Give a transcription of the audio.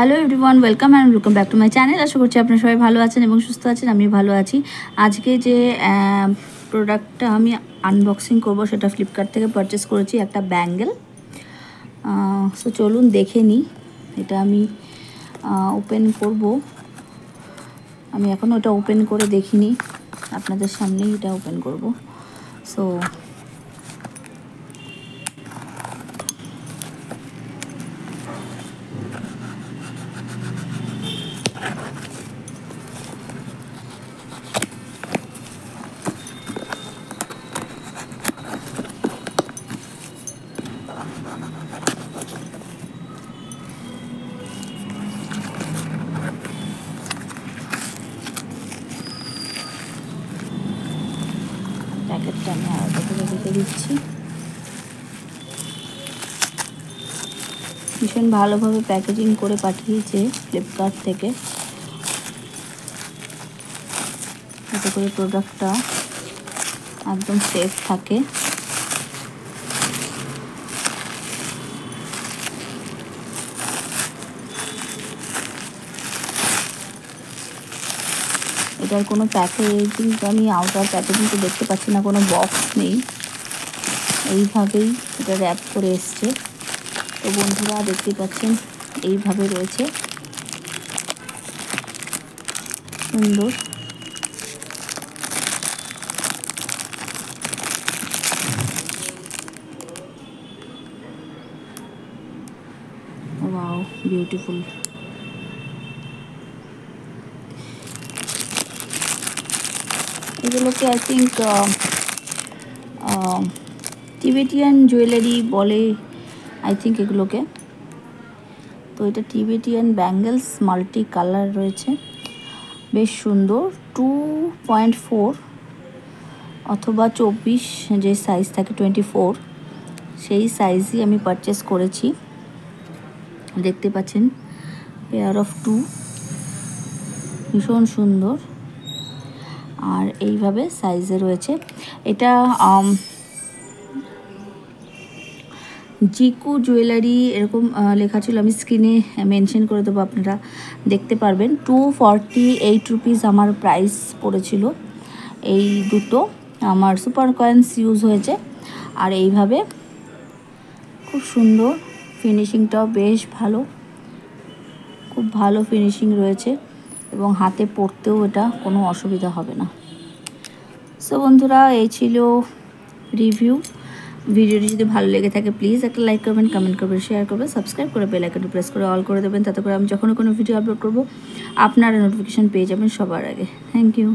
Hello everyone, welcome and welcome back to my channel. আশা করছি আপনারা সবাই ভালো আছেন এবং সুস্থ আছেন। আমি ভালো আছি। আজকে যে প্রোডাক্টটা আমি আনবক্সিং করব সেটা ফ্লিপকার্ট থেকে পারচেস করেছি, একটা ব্যাঙ্গেল। সো চলুন দেখে নিই। এটা আমি ওপেন করব। আমি এখনও এটা ওপেন করে দেখিনি, আপনাদের সামনেই এটা ওপেন করব। সো প্যাকেটটা আমি আলাদা করে রেখে দিচ্ছি। ভীষণ ভালোভাবে প্যাকেজিং করে পাঠিয়েছে ফ্লিপকার্ট থেকে, যাতে করে প্রোডাক্টটা একদম সেফ থাকে। এটার কোনো প্যাকেজিং আমি আউটার প্যাকেজিং তো দেখতে পাচ্ছি না, কোনো বক্স নেই, এইভাবেই এটা র্যাপ করে এসছে। তো বন্ধুরা দেখতে পাচ্ছেন এইভাবে রয়েছে, সুন্দর। Wow, beautiful. এগুলোকে আই থিঙ্ক টিবেটিয়ান জুয়েলারি বলে, আই থিঙ্ক এগুলোকে। তো এটা টিবেটিয়ান ব্যাঙ্গেলস, মাল্টি কালার রয়েছে, বেশ সুন্দর। 2.4 অথবা 24 যে সাইজ থাকে 24, সেই সাইজই আমি পারচেস করেছি। দেখতে পাচ্ছেন পেয়ার অফ 2, ভীষণ সুন্দর। আর এইভাবে সাইজে রয়েছে। এটা জিকু জুয়েলারি এরকম লেখা ছিল, আমি স্ক্রিনে মেনশন করে দেবো, আপনারা দেখতে পারবেন। 248 রুপিস আমার প্রাইস পড়েছিল। এই দুটো আমার সুপার কয়েন্স ইউজ হয়েছে। আর এইভাবে খুব সুন্দর, ফিনিশিংটাও বেশ ভালো, খুব ভালো ফিনিশিং রয়েছে এবং হাতে পরতেও এটা কোনো অসুবিধা হবে না। সো বন্ধুরা, এই ছিল রিভিউ। ভিডিওটি যদি ভালো লেগে থাকে প্লিজ একটা লাইক করবেন, কমেন্ট করবেন, শেয়ার করবেন, সাবস্ক্রাইব করে বেল আইকনটি প্রেস করে অল করে দেবেন। তাতে করে আমি যখন কোনো ভিডিও আপলোড করব আপনারা নোটিফিকেশান পেয়ে যাবেন সবার আগে। Thank you.